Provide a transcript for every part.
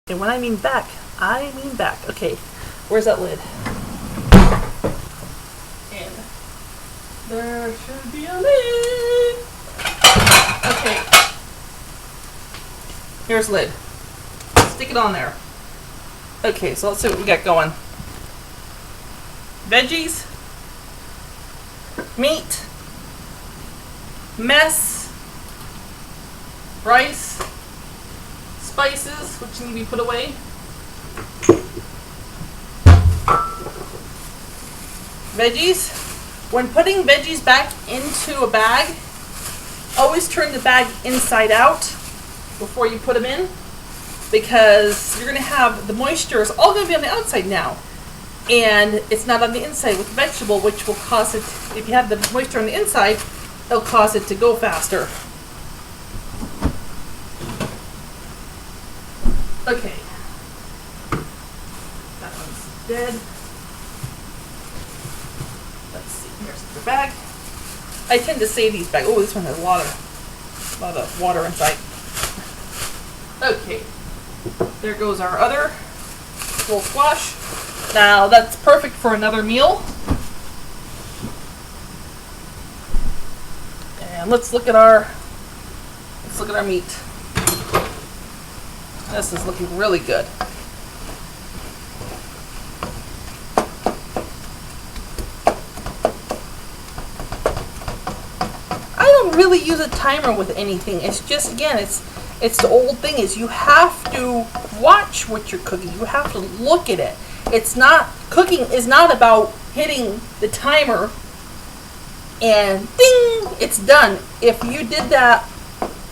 And when I mean back, I mean back. Okay, where's that lid? And there should be a lid. Okay. Here's the lid. Stick it on there. Okay, so let's see what we got going. Veggies, meat, mess, rice, spices, which need to be put away. Veggies. When putting veggies back into a bag, always turn the bag inside out before you put them in, because you're going to have the moisture is all going to be on the outside now, and it's not on the inside with the vegetable, which will cause it, if you have the moisture on the inside, it'll cause it to go faster. Okay. That one's dead. Let's see, here's the bag. I tend to save these bags. Oh, this one has a lot of water inside. Okay. There goes our other full squash. Now that's perfect for another meal. And let's look at our meat. This is looking really good. I don't really use a timer with anything. It's just, again, it's the old thing is you have to watch what you're cooking. You have to look at it. It's not, cooking is not about hitting the timer and ding, it's done. If you did that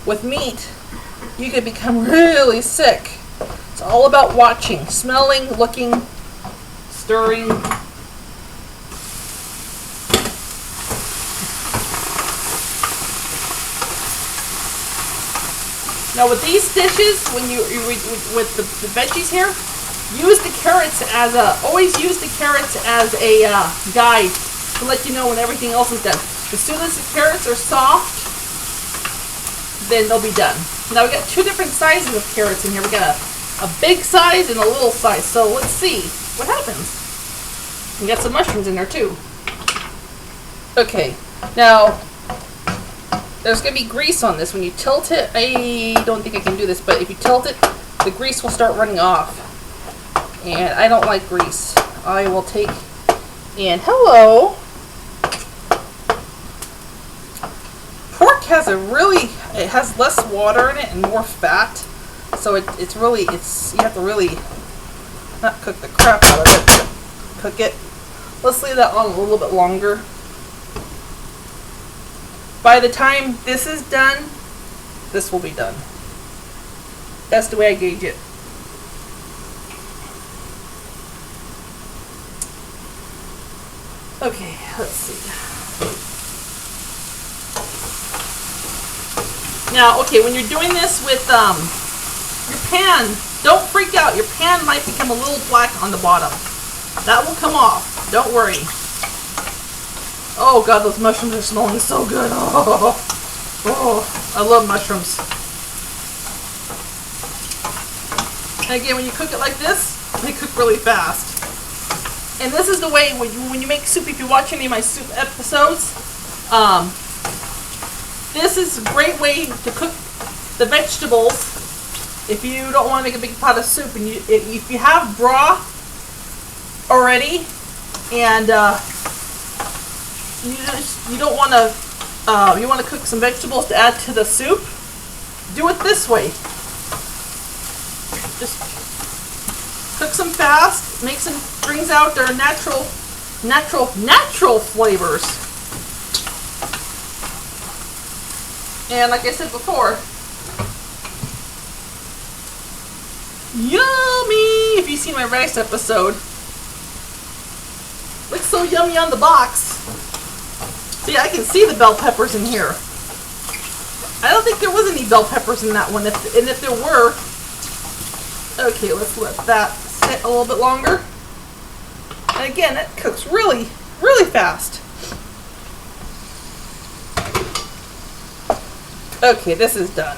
with meat, you could become really sick. It's all about watching, smelling, looking, stirring. Now with these dishes, when you with the veggies here, use the carrots as always use the carrots as a guide to let you know when everything else is done. As soon as the carrots are soft, then they'll be done. Now we got two different sizes of carrots in here. We got a big size and a little size. So let's see what happens. We got some mushrooms in there too. Okay, now there's going to be grease on this. When you tilt it, I don't think I can do this, but if you tilt it, the grease will start running off. And I don't like grease. I will take, and hello. Pork has it has less water in it and more fat. So it's you have to really not cook the crap out of it, but cook it. Let's leave that on a little bit longer. By the time this is done, this will be done. That's the way I gauge it. Okay, let's see. Now, okay, when you're doing this with your pan, don't freak out. Your pan might become a little black on the bottom. That will come off. Don't worry. Oh God, those mushrooms are smelling so good. Oh, I love mushrooms. And again, when you cook it like this, they cook really fast. And this is the way when you make soup. If you watch any of my soup episodes, this is a great way to cook the vegetables. If you don't want to make a big pot of soup, and if you have broth already, and you don't want to, you want to cook some vegetables to add to the soup, do it this way. Just cook them fast, brings out their natural flavors. And like I said before, yummy! If you've seen my rice episode, looks so yummy on the box. See, I can see the bell peppers in here. I don't think there was any bell peppers in that one, and if there were, okay, let's let that sit a little bit longer. And again, that cooks really, really fast. Okay, this is done.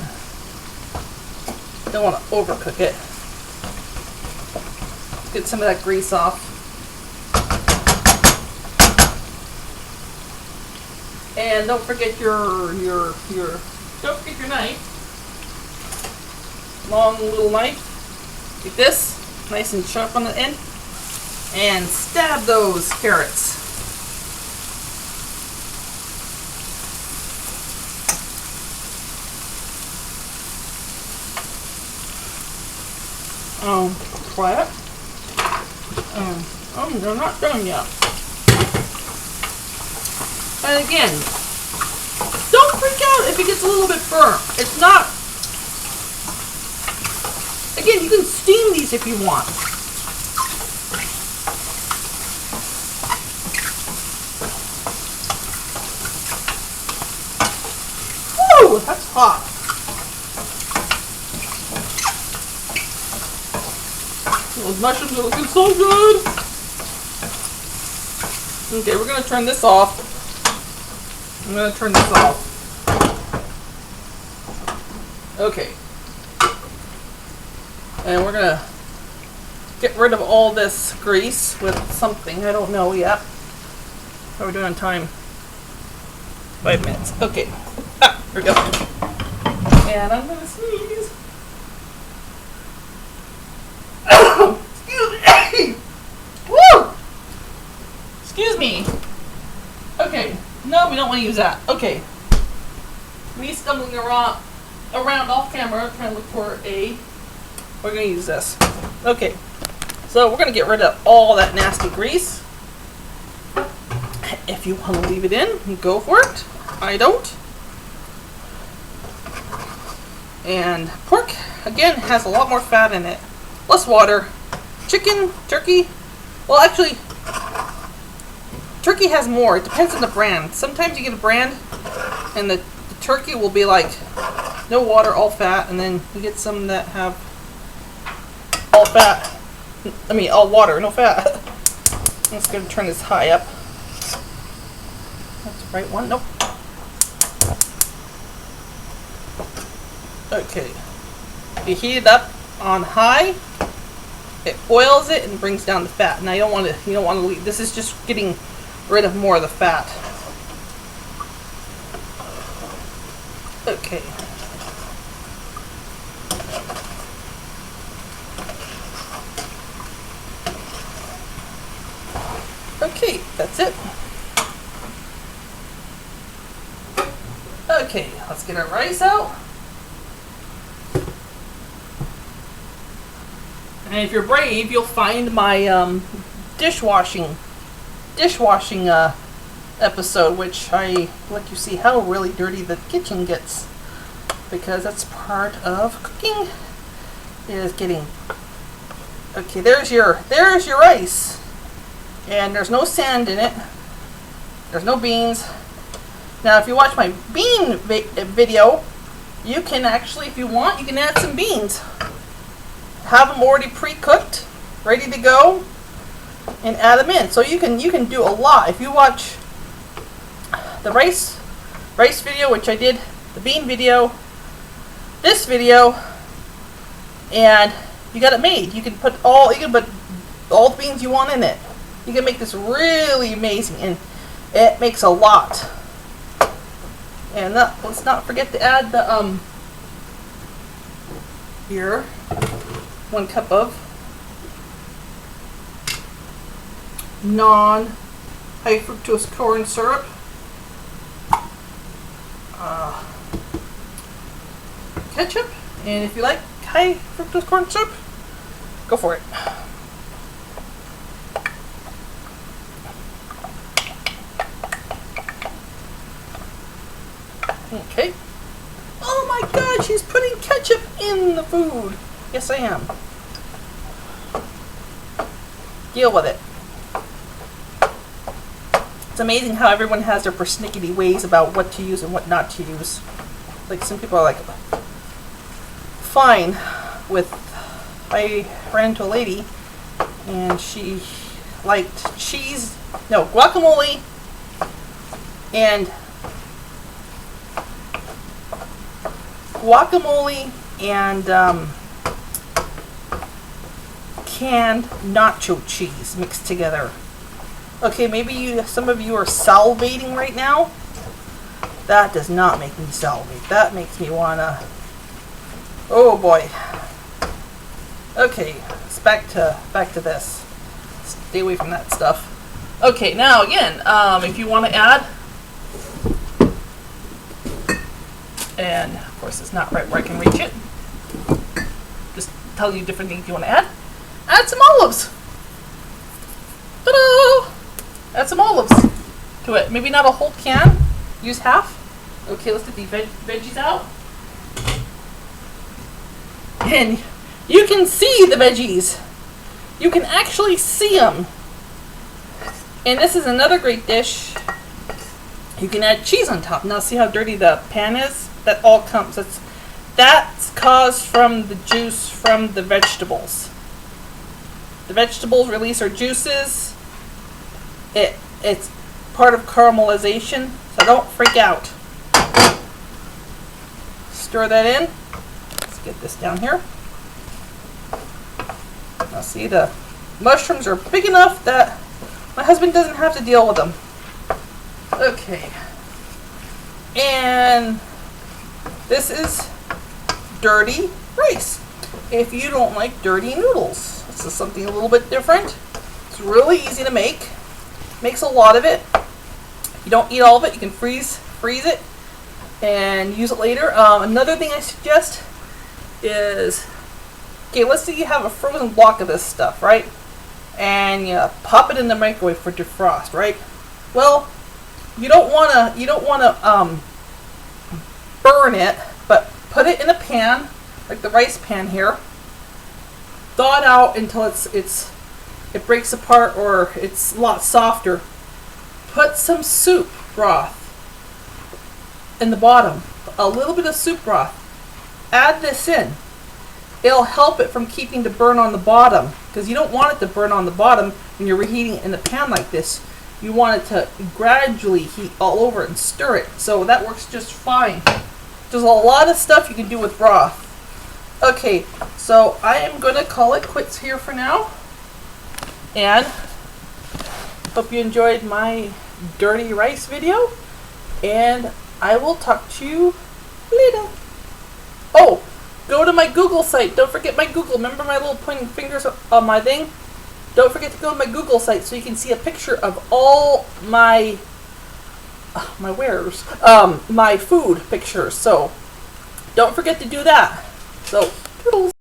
Don't want to overcook it. Get some of that grease off. And don't forget your knife. Long little knife. Like this. Nice and sharp on the end. And stab those carrots. Quiet. They're not done yet. And again, don't freak out if it gets a little bit burnt. It's not. Again, you can steam these if you want. Whew, that's hot. Those mushrooms are looking so good. Okay, we're going to turn this off. I'm going to turn this off. Okay. And we're going to get rid of all this grease with something. I don't know yet. How are we doing on time? 5 minutes. Okay. Here we go. And I'm going to sneeze. Excuse me. Woo! Excuse me. Okay. No, we don't want to use that. Okay. Me stumbling around off camera trying to look for a. We're going to use this. Okay. So we're going to get rid of all that nasty grease. If you want to leave it in, go for it. I don't. And pork, again, has a lot more fat in it. Less water. Chicken, turkey, well actually, turkey has more. It depends on the brand. Sometimes you get a brand and the turkey will be like no water, all fat, and then you get some that have all fat. I mean, all water, no fat. I'm just going to turn this high up. That's the right one. Nope. Okay. You heat it up on high. It oils it and brings down the fat. Now you don't want to leave. This is just getting rid of more of the fat. Okay. Okay, that's it. Okay, let's get our rice out. And if you're brave, you'll find my dishwashing episode, which I let you see how really dirty the kitchen gets, because that's part of cooking. Is getting. Okay, there's your rice, and there's no sand in it. There's no beans. Now, if you watch my bean video, you can actually, if you want, you can add some beans. Have them already pre-cooked, ready to go, and add them in. So you can do a lot. If you watch the rice video, which I did, the bean video, this video, and you got it made. You can put all the beans you want in it. You can make this really amazing, and it makes a lot. And let's not forget to add the here. 1 cup of non-high fructose corn syrup, ketchup, and if you like high fructose corn syrup, go for it. Okay. Oh my God, she's putting ketchup in the food. Yes, I am. Deal with it. It's amazing how everyone has their persnickety ways about what to use and what not to use. Like, some people are like, fine with. I ran into a lady and she liked guacamole and canned nacho cheese mixed together. Okay, maybe some of you are salivating right now. That does not make me salivate. That makes me wanna, oh boy. Okay, it's back to this. Stay away from that stuff. Okay, now again, if you want to add, and of course it's not right where I can reach it. Just tell you different things you want to add. Add some olives. Ta-da! Add some olives to it. Maybe not a whole can. Use half. Okay, let's get the veggies out. And you can see the veggies. You can actually see them. And this is another great dish. You can add cheese on top. Now see how dirty the pan is? That all comes. That's caused from the juice from the vegetables. The vegetables release our juices. It's part of caramelization, so don't freak out. Stir that in. Let's get this down here. Now see, the mushrooms are big enough that my husband doesn't have to deal with them. Okay. And this is dirty rice. If you don't like dirty noodles, this is something a little bit different. It's really easy to make. Makes a lot of it. If you don't eat all of it, you can freeze it and use it later. Another thing I suggest is, okay, let's say you have a frozen block of this stuff, right? And you pop it in the microwave for defrost, right? Well, you don't wanna burn it, but put it in a pan, like the rice pan here. Thaw it out until it breaks apart or it's a lot softer. Put some soup broth in the bottom, a little bit of soup broth. Add this in. It'll help it from keeping the burn on the bottom, because you don't want it to burn on the bottom when you're reheating it in the pan like this. You want it to gradually heat all over and stir it. So that works just fine. There's a lot of stuff you can do with broth. Okay, so I am going to call it quits here for now. And hope you enjoyed my dirty rice video. And I will talk to you later. Oh, go to my Google site. Don't forget my Google. Remember my little pointing fingers on my thing? Don't forget to go to my Google site so you can see a picture of all my my food pictures. So don't forget to do that. So, toodles.